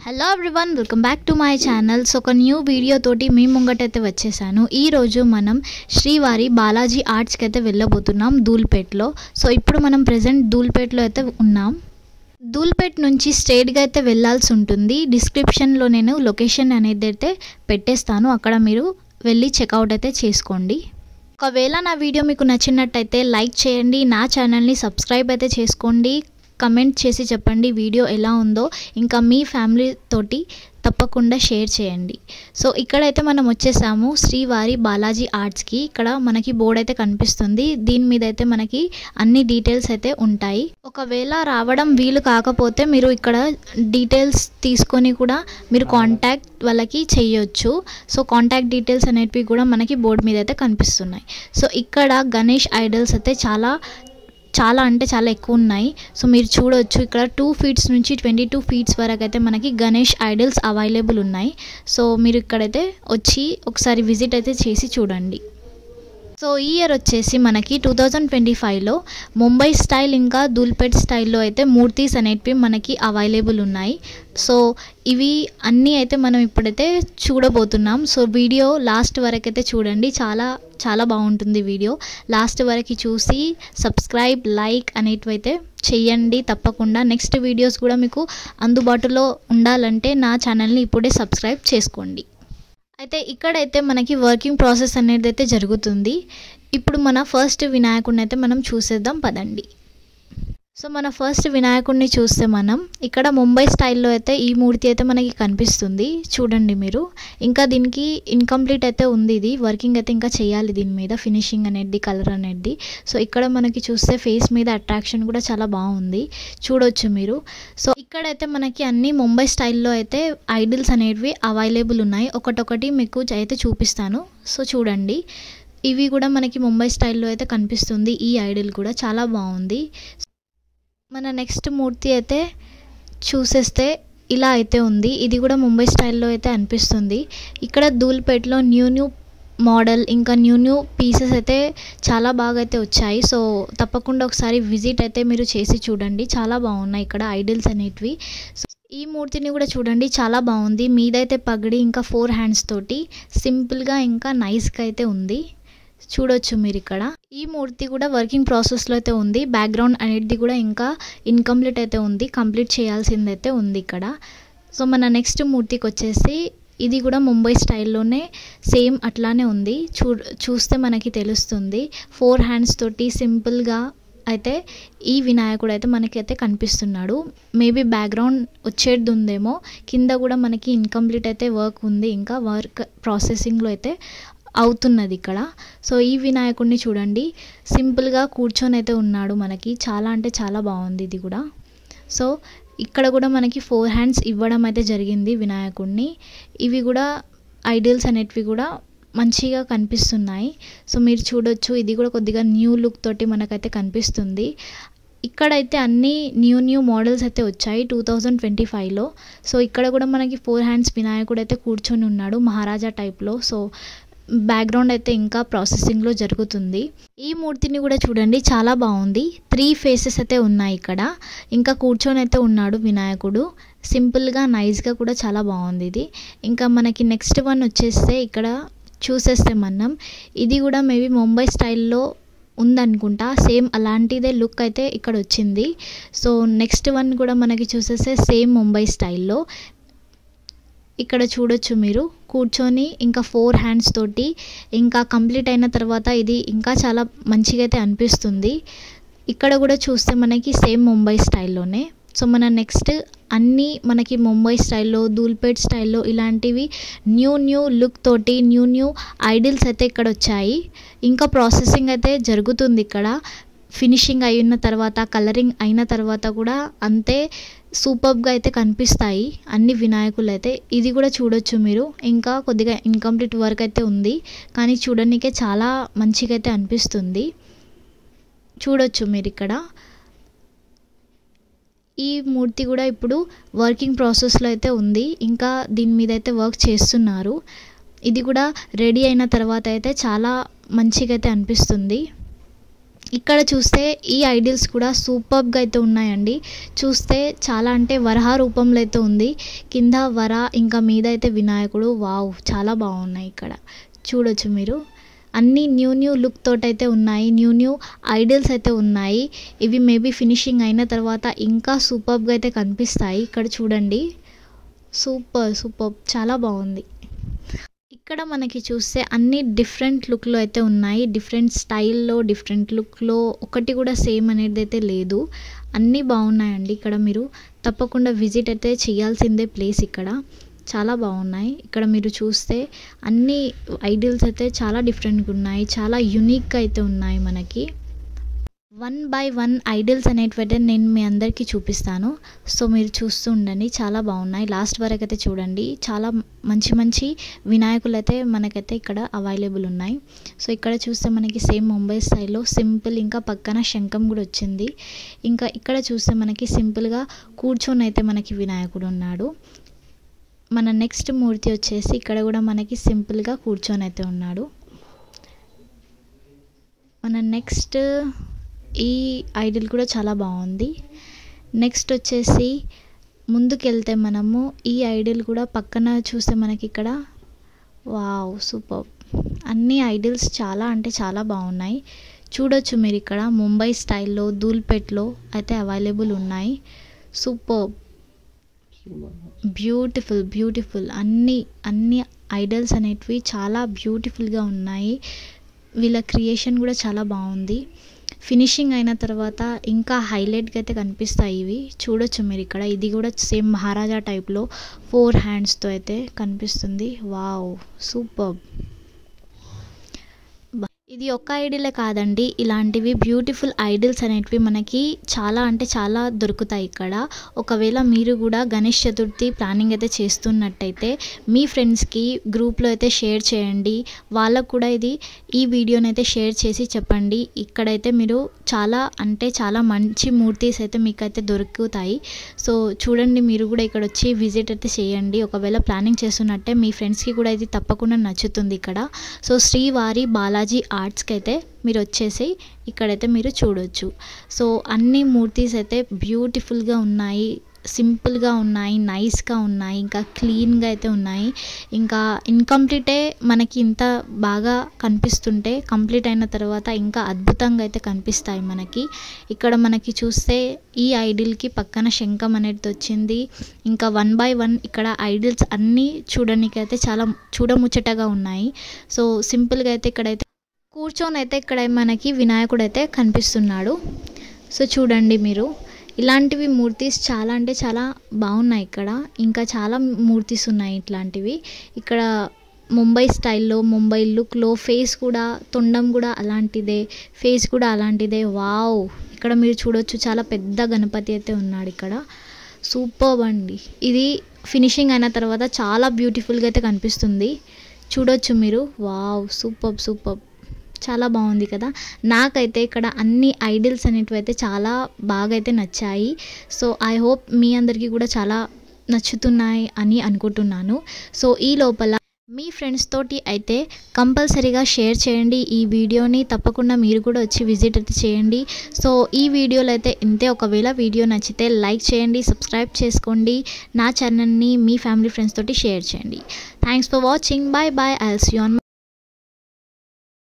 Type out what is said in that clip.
Hello everyone, welcome back to my channel. So ఒక new video తోటి మీ ముంగటైతే వచ్చేసాను. ఈరోజు మనం శ్రీవారి బాలాజీ ఆర్ట్స్కి అయితే వెళ్ళబోతున్నాం ధూల్పేట్లో. సో ఇప్పుడు మనం ప్రజెంట్ ధూల్పేట్లో అయితే ఉన్నాం. ధూల్పేట్ నుంచి స్ట్రైట్గా అయితే వెళ్ళాల్సి ఉంటుంది. డిస్క్రిప్షన్లో నేను లొకేషన్ అనేది అయితే పెట్టేస్తాను, అక్కడ మీరు వెళ్ళి చెక్అవుట్ అయితే చేసుకోండి. ఒకవేళ నా వీడియో మీకు నచ్చినట్టయితే లైక్ చేయండి, నా ఛానల్ని సబ్స్క్రైబ్ అయితే చేసుకోండి, కమెంట్ చేసి చెప్పండి వీడియో ఎలా ఉందో, ఇంకా మీ ఫ్యామిలీ తోటి తప్పకుండా షేర్ చేయండి. సో ఇక్కడైతే మనం వచ్చేసాము శ్రీవారి బాలాజీ ఆర్ట్స్కి. ఇక్కడ మనకి బోర్డు అయితే కనిపిస్తుంది, దీని మీద అయితే మనకి అన్ని డీటెయిల్స్ అయితే ఉంటాయి. ఒకవేళ రావడం వీలు కాకపోతే మీరు ఇక్కడ డీటెయిల్స్ తీసుకొని కూడా మీరు కాంటాక్ట్ వాళ్ళకి చేయొచ్చు. సో కాంటాక్ట్ డీటెయిల్స్ అనేటివి కూడా మనకి బోర్డు మీద అయితే కనిపిస్తున్నాయి. సో ఇక్కడ గణేష్ ఐడల్స్ అయితే చాలా అంటే చాలా ఎక్కువ ఉన్నాయి. సో మీరు చూడొచ్చు, ఇక్కడ 2 feet నుంచి 22 feet వరకు అయితే మనకి గణేష్ ఐడల్స్ అవైలబుల్ ఉన్నాయి. సో మీరు ఇక్కడైతే వచ్చి ఒకసారి విజిట్ అయితే చేసి చూడండి. సో ఈ ఇయర్ వచ్చేసి మనకి 2025లో ముంబై స్టైల్ ఇంకా ధూల్పేట్ స్టైల్లో అయితే మూర్తీస్ అనేటివి మనకి అవైలబుల్ ఉన్నాయి. సో ఇవి అన్నీ అయితే మనం ఇప్పుడైతే చూడబోతున్నాం. సో వీడియో లాస్ట్ వరకు అయితే చూడండి, చాలా బాగుంటుంది వీడియో. లాస్ట్ వరకు చూసి సబ్స్క్రైబ్, లైక్ అనేటివి అయితే చెయ్యండి తప్పకుండా. నెక్స్ట్ వీడియోస్ కూడా మీకు అందుబాటులో ఉండాలంటే నా ఛానల్ని ఇప్పుడే సబ్స్క్రైబ్ చేసుకోండి. అయితే ఇక్కడైతే మనకి వర్కింగ్ ప్రాసెస్ అనేది అయితే జరుగుతుంది. ఇప్పుడు మన ఫస్ట్ వినాయకుడిని అయితే మనం చూసేద్దాం పదండి. సో మన ఫస్ట్ వినాయకుడిని చూస్తే మనం ఇక్కడ ముంబై స్టైల్లో అయితే ఈ మూర్తి అయితే మనకి కనిపిస్తుంది, చూడండి మీరు. ఇంకా దీనికి ఇన్కంప్లీట్ అయితే ఉంది, ఇది వర్కింగ్ అయితే ఇంకా చేయాలి దీని మీద, ఫినిషింగ్ అనేది, కలర్ అనేది. సో ఇక్కడ మనకి చూస్తే ఫేస్ మీద అట్రాక్షన్ కూడా చాలా బాగుంది, చూడొచ్చు మీరు. సో ఇక్కడైతే మనకి అన్ని ముంబై స్టైల్లో అయితే ఐడల్స్ అనేవి అవైలబుల్ ఉన్నాయి. ఒకటొకటి మీకు అయితే చూపిస్తాను. సో చూడండి, ఇవి కూడా మనకి ముంబై స్టైల్లో అయితే కనిపిస్తుంది. ఈ ఐడల్ కూడా చాలా బాగుంది. మన నెక్స్ట్ మూర్తి అయితే చూసేస్తే ఇలా అయితే ఉంది, ఇది కూడా ముంబై స్టైల్లో అయితే అనిపిస్తుంది. ఇక్కడ ధూల్పేట్లో న్యూ మోడల్ ఇంకా న్యూ పీసెస్ అయితే చాలా బాగా అయితే వచ్చాయి. సో తప్పకుండా ఒకసారి విజిట్ అయితే మీరు చేసి చూడండి, చాలా బాగున్నాయి ఇక్కడ ఐడల్స్ అనేటివి. సో ఈ మూర్తిని కూడా చూడండి, చాలా బాగుంది. మీదైతే పగడి ఇంకా 4 hands తోటి సింపుల్గా ఇంకా నైస్గా అయితే ఉంది, చూడొచ్చు మీరు ఇక్కడ. ఈ మూర్తి కూడా వర్కింగ్ ప్రాసెస్లో అయితే ఉంది. బ్యాక్గ్రౌండ్ అనేది కూడా ఇంకా ఇన్కంప్లీట్ అయితే ఉంది, కంప్లీట్ చేయాల్సిందైతే ఉంది ఇక్కడ. సో మన నెక్స్ట్ మూర్తికి వచ్చేసి ఇది కూడా ముంబై స్టైల్లోనే సేమ్ అట్లానే ఉంది, చూస్తే మనకి తెలుస్తుంది. 4 hands తోటి సింపుల్గా అయితే ఈ వినాయకుడు అయితే మనకైతే కనిపిస్తున్నాడు. మేబీ బ్యాక్గ్రౌండ్ వచ్చేది ఉందేమో, కింద కూడా మనకి ఇన్కంప్లీట్ అయితే వర్క్ ఉంది, ఇంకా వర్క్ ప్రాసెసింగ్లో అయితే అవుతున్నది ఇక్కడ. సో ఈ వినాయకుడిని చూడండి, సింపుల్గా కూర్చొని అయితే ఉన్నాడు మనకి, చాలా అంటే చాలా బాగుంది ఇది కూడా. సో ఇక్కడ కూడా మనకి 4 hands ఇవ్వడం అయితే జరిగింది వినాయకుడిని. ఇవి కూడా ఐడల్స్ అనేటివి కూడా మంచిగా కనిపిస్తున్నాయి. సో మీరు చూడొచ్చు, ఇది కూడా కొద్దిగా న్యూ లుక్ తోటి మనకైతే కనిపిస్తుంది. ఇక్కడైతే అన్ని న్యూ మోడల్స్ అయితే వచ్చాయి 2025లో. సో ఇక్కడ కూడా మనకి 4 hands వినాయకుడు అయితే కూర్చొని ఉన్నాడు మహారాజా టైప్లో. సో బ్యాక్గ్రౌండ్ అయితే ఇంకా ప్రాసెసింగ్లో జరుగుతుంది. ఈ మూర్తిని కూడా చూడండి, చాలా బాగుంది. 3 faces అయితే ఉన్నాయి ఇక్కడ, ఇంకా కూర్చొని అయితే ఉన్నాడు వినాయకుడు, సింపుల్గా నైస్గా కూడా చాలా బాగుంది ఇది. ఇంకా మనకి నెక్స్ట్ వన్ వచ్చేస్తే ఇక్కడ చూసేస్తే మనం, ఇది కూడా మేబీ ముంబై స్టైల్లో ఉందనుకుంటా, సేమ్ అలాంటిదే లుక్ అయితే ఇక్కడ వచ్చింది. సో నెక్స్ట్ వన్ కూడా మనకి చూసేస్తే సేమ్ ముంబై స్టైల్లో ఇక్కడ చూడొచ్చు మీరు, కూర్చొని ఇంకా 4 hands తోటి ఇంకా కంప్లీట్ అయిన తర్వాత ఇది ఇంకా చాలా మంచిగా అయితే అనిపిస్తుంది. ఇక్కడ కూడా చూస్తే మనకి సేమ్ ముంబై స్టైల్లోనే. సో మన నెక్స్ట్ అన్నీ మనకి ముంబై స్టైల్లో, ధూల్పేట్ స్టైల్లో ఇలాంటివి న్యూ లుక్ తోటి న్యూ ఐడల్స్ అయితే ఇక్కడ వచ్చాయి. ఇంకా ప్రాసెసింగ్ అయితే జరుగుతుంది ఇక్కడ. ఫినిషింగ్ అయిన తర్వాత, కలరింగ్ అయిన తర్వాత కూడా అంతే సూపర్గా అయితే కనిపిస్తాయి అన్ని వినాయకులు అయితే. ఇది కూడా చూడొచ్చు మీరు, ఇంకా కొద్దిగా ఇన్కంప్లీట్ వర్క్ అయితే ఉంది, కానీ చూడడానికే చాలా మంచిగా అయితే అనిపిస్తుంది, చూడొచ్చు మీరు ఇక్కడ. ఈ మూర్తి కూడా ఇప్పుడు వర్కింగ్ ప్రాసెస్లో అయితే ఉంది, ఇంకా దీని మీద అయితే వర్క్ చేస్తున్నారు. ఇది కూడా రెడీ అయిన తర్వాత అయితే చాలా మంచిగా అయితే అనిపిస్తుంది. ఇక్కడ చూస్తే ఈ ఐడిల్స్ కూడా సూపర్గా అయితే ఉన్నాయండి. చూస్తే చాలా అంటే వరహ రూపంలో అయితే ఉంది. కింద వర ఇంకా మీద అయితే వినాయకుడు. వావ్, చాలా బాగున్నాయి. ఇక్కడ చూడొచ్చు మీరు. అన్నీ న్యూ లుక్ తోటైతే ఉన్నాయి. న్యూ ఐడిల్స్ అయితే ఉన్నాయి. ఇవి మేబీ ఫినిషింగ్ అయిన తర్వాత ఇంకా సూపర్గా అయితే కనిపిస్తాయి. ఇక్కడ చూడండి, సూపర్ చాలా బాగుంది. ఇక్కడ మనకి చూస్తే అన్ని డిఫరెంట్ లుక్లో అయితే ఉన్నాయి. డిఫరెంట్ స్టైల్లో, డిఫరెంట్ లుక్లో, ఒకటి కూడా సేమ్ అనేది అయితే లేదు. అన్నీ బాగున్నాయండి. ఇక్కడ మీరు తప్పకుండా విజిట్ అయితే చేయాల్సిందే ప్లేస్. ఇక్కడ చాలా బాగున్నాయి. ఇక్కడ మీరు చూస్తే అన్ని ఐడిల్స్ అయితే చాలా డిఫరెంట్గా ఉన్నాయి. చాలా యూనిక్గా అయితే ఉన్నాయి మనకి. 1 by 1 ఐడిల్స్ అనేటివైతే నేను మీ అందరికీ చూపిస్తాను. సో మీరు చూస్తూ ఉండండి. చాలా బాగున్నాయి. లాస్ట్ వరకు అయితే చూడండి. చాలా మంచి వినాయకులు అయితే మనకైతే ఇక్కడ అవైలబుల్ ఉన్నాయి. సో ఇక్కడ చూస్తే మనకి సేమ్ ముంబై స్టైల్లో సింపుల్, ఇంకా పక్కన శంఖం కూడా వచ్చింది. ఇంకా ఇక్కడ చూస్తే మనకి సింపుల్గా కూర్చొని అయితే మనకి వినాయకుడు ఉన్నాడు. మన నెక్స్ట్ మూర్తి వచ్చేసి ఇక్కడ కూడా మనకి సింపుల్గా కూర్చొని అయితే ఉన్నాడు. మన నెక్స్ట్ ఈ ఐడిల్ కూడా చాలా బాగుంది. నెక్స్ట్ వచ్చేసి ముందుకెళ్తే మనము ఈ ఐడిల్ కూడా పక్కన చూస్తే మనకి ఇక్కడ వావ్, సూపర్. అన్ని ఐడిల్స్ చాలా అంటే చాలా బాగున్నాయి. చూడొచ్చు మీరు. ఇక్కడ ముంబై స్టైల్లో ధూల్పేట్లో అయితే అవైలబుల్ ఉన్నాయి. Super, beautiful. అన్ని ఐడల్స్ అనేటివి చాలా బ్యూటిఫుల్గా ఉన్నాయి. వీళ్ళ క్రియేషన్ కూడా చాలా బాగుంది. ఫినిషింగ్ అయిన తర్వాత ఇంకా హైలైట్గా అయితే కనిపిస్తాయి ఇవి. చూడొచ్చు మీరు. ఇక్కడ ఇది కూడా సేమ్ మహారాజా టైప్లో 4 హ్యాండ్స్తో అయితే కనిపిస్తుంది. Wow, super. ఇది ఒక్క ఐడిలే కాదండి, ఇలాంటివి బ్యూటిఫుల్ ఐడిల్స్ అనేటివి మనకి చాలా అంటే చాలా దొరుకుతాయి ఇక్కడ. ఒకవేళ మీరు కూడా గణేష్ చతుర్థి ప్లానింగ్ అయితే చేస్తున్నట్టయితే మీ ఫ్రెండ్స్కి గ్రూప్లో అయితే షేర్ చేయండి. వాళ్ళకు కూడా ఈ వీడియోని అయితే షేర్ చేసి చెప్పండి. ఇక్కడైతే మీరు చాలా అంటే చాలా మంచి మూర్తీస్ అయితే మీకైతే దొరుకుతాయి. సో చూడండి, మీరు కూడా ఇక్కడ వచ్చి విజిట్ అయితే చేయండి. ఒకవేళ ప్లానింగ్ చేస్తున్నట్టే మీ ఫ్రెండ్స్కి కూడా ఇది తప్పకుండా నచ్చుతుంది ఇక్కడ. సో శ్రీవారి బాలాజీ ఆర్ట్స్కి అయితే మీరు వచ్చేసి ఇక్కడైతే మీరు చూడొచ్చు. సో అన్ని మూర్తీస్ అయితే బ్యూటిఫుల్గా ఉన్నాయి, సింపుల్గా ఉన్నాయి, నైస్గా ఉన్నాయి, ఇంకా క్లీన్గా అయితే ఉన్నాయి. ఇంకా ఇన్కంప్లీటే మనకి ఇంత బాగా కనిపిస్తుంటే కంప్లీట్ అయిన తర్వాత ఇంకా అద్భుతంగా అయితే కనిపిస్తాయి మనకి. ఇక్కడ మనకి చూస్తే ఈ ఐడిల్కి పక్కన శంఖం అనేది వచ్చింది. ఇంకా 1 by 1 ఇక్కడ ఐడిల్స్ అన్నీ చూడడానికి అయితే చాలా చూడముచ్చటగా ఉన్నాయి. సో సింపుల్గా అయితే ఇక్కడైతే కూర్చొని అయితే ఇక్కడ మనకి వినాయకుడు అయితే కనిపిస్తున్నాడు. సో చూడండి మీరు, ఇలాంటివి మూర్తీస్ చాలా అంటే చాలా బాగున్నాయి ఇక్కడ. ఇంకా చాలా మూర్తీస్ ఉన్నాయి ఇట్లాంటివి. ఇక్కడ ముంబై స్టైల్లో, ముంబై లుక్లో ఫేస్ కూడా, తొండం కూడా అలాంటిదే, ఫేస్ కూడా అలాంటిదే. వావ్, ఇక్కడ మీరు చూడొచ్చు చాలా పెద్ద గణపతి అయితే ఉన్నాడు ఇక్కడ. సూపర్ అండి. ఇది ఫినిషింగ్ అయిన తర్వాత చాలా బ్యూటిఫుల్గా అయితే కనిపిస్తుంది. చూడొచ్చు మీరు. వావ్, సూపర్, చాలా బాగుంది కదా. నాకైతే ఇక్కడ అన్ని ఐడిల్స్ అనేటివి అయితే చాలా బాగా అయితే నచ్చాయి. సో ఐ హోప్ మీ అందరికీ కూడా చాలా నచ్చుతున్నాయి అని అనుకుంటున్నాను. సో ఈ లోపల మీ ఫ్రెండ్స్ తోటి అయితే కంపల్సరీగా షేర్ చేయండి ఈ వీడియోని. తప్పకుండా మీరు కూడా వచ్చి విజిట్ అయితే చేయండి. సో ఈ వీడియోలో అయితే ఇంతే. ఒకవేళ వీడియో నచ్చితే లైక్ చేయండి, సబ్స్క్రైబ్ చేసుకోండి, నా ఛానల్ని మీ ఫ్యామిలీ ఫ్రెండ్స్ తోటి షేర్ చేయండి. Thanks for watching. Bye. I will see you on